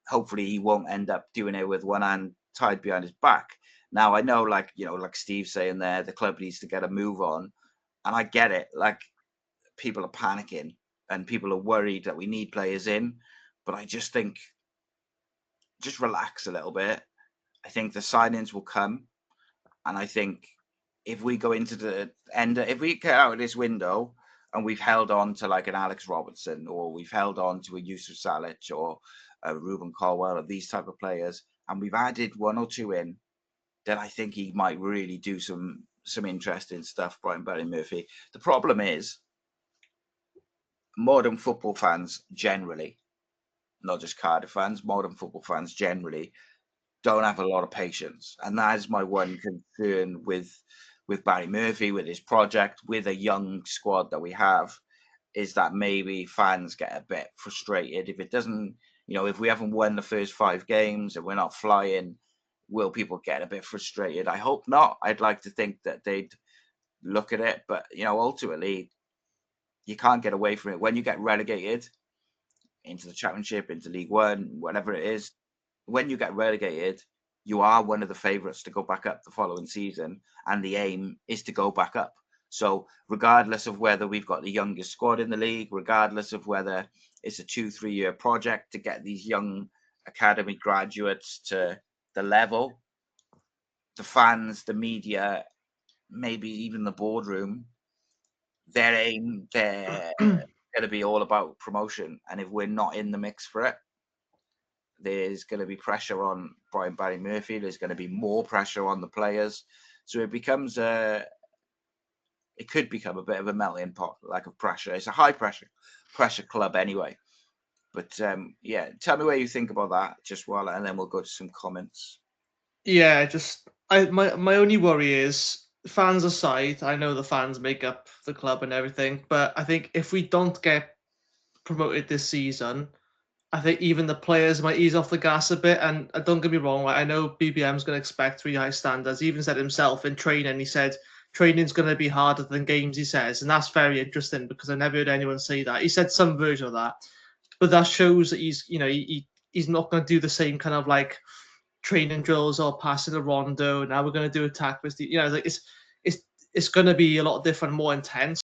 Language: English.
Hopefully he won't end up doing it with one hand tied behind his back. Now I know, like, like Steve's saying there, the club needs to get a move on, and I get it. Like, people are panicking and people are worried that we need players in, but I just think, just relax a little bit. I think the signings will come, and I think if we go into the end, if we get out of this window and we've held on to like an Alex Robertson, or we've held on to a Yusuf Salic or a Ruben Colwell, or these type of players, and we've added one or two in, then I think he might really do some interesting stuff, Brian Barry Murphy. The problem is modern football fans generally, not just Cardiff fans, modern football fans generally don't have a lot of patience, and that is my one concern with Barry Murphy, with his project, with a young squad that we have, is that maybe fans get a bit frustrated if it doesn't. If we haven't won the first 5 games and we're not flying, will people get a bit frustrated? I hope not. I'd like to think that they'd look at it, but ultimately, you can't get away from it. When you get relegated into the Championship, into League One, whatever it is, when you get relegated, you are one of the favourites to go back up the following season, and the aim is to go back up. So regardless of whether we've got the youngest squad in the league, regardless of whether it's a 2-3 year project to get these young academy graduates to the level, the fans, the media, maybe even the boardroom, their aim, they're going to be all about promotion. And if we're not in the mix for it, there's going to be pressure on Brian Barry Murphy. There's going to be more pressure on the players. So it could become a bit of a melting pot, like, of pressure. It's a high pressure club anyway. But yeah, tell me what you think about that, just while, and then we'll go to some comments. Yeah, my only worry is, fans aside, I know the fans make up the club and everything, but I think if we don't get promoted this season, I think even the players might ease off the gas a bit. And don't get me wrong, like, I know BBM's going to expect really high standards. He even said himself in training, he said training's going to be harder than games, he says. And that's very interesting because I never heard anyone say that. He said some version of that, but that shows that he's not going to do the same kind of like training drills or passing a rondo. Now we're going to do attack with it's going to be a lot different, more intense.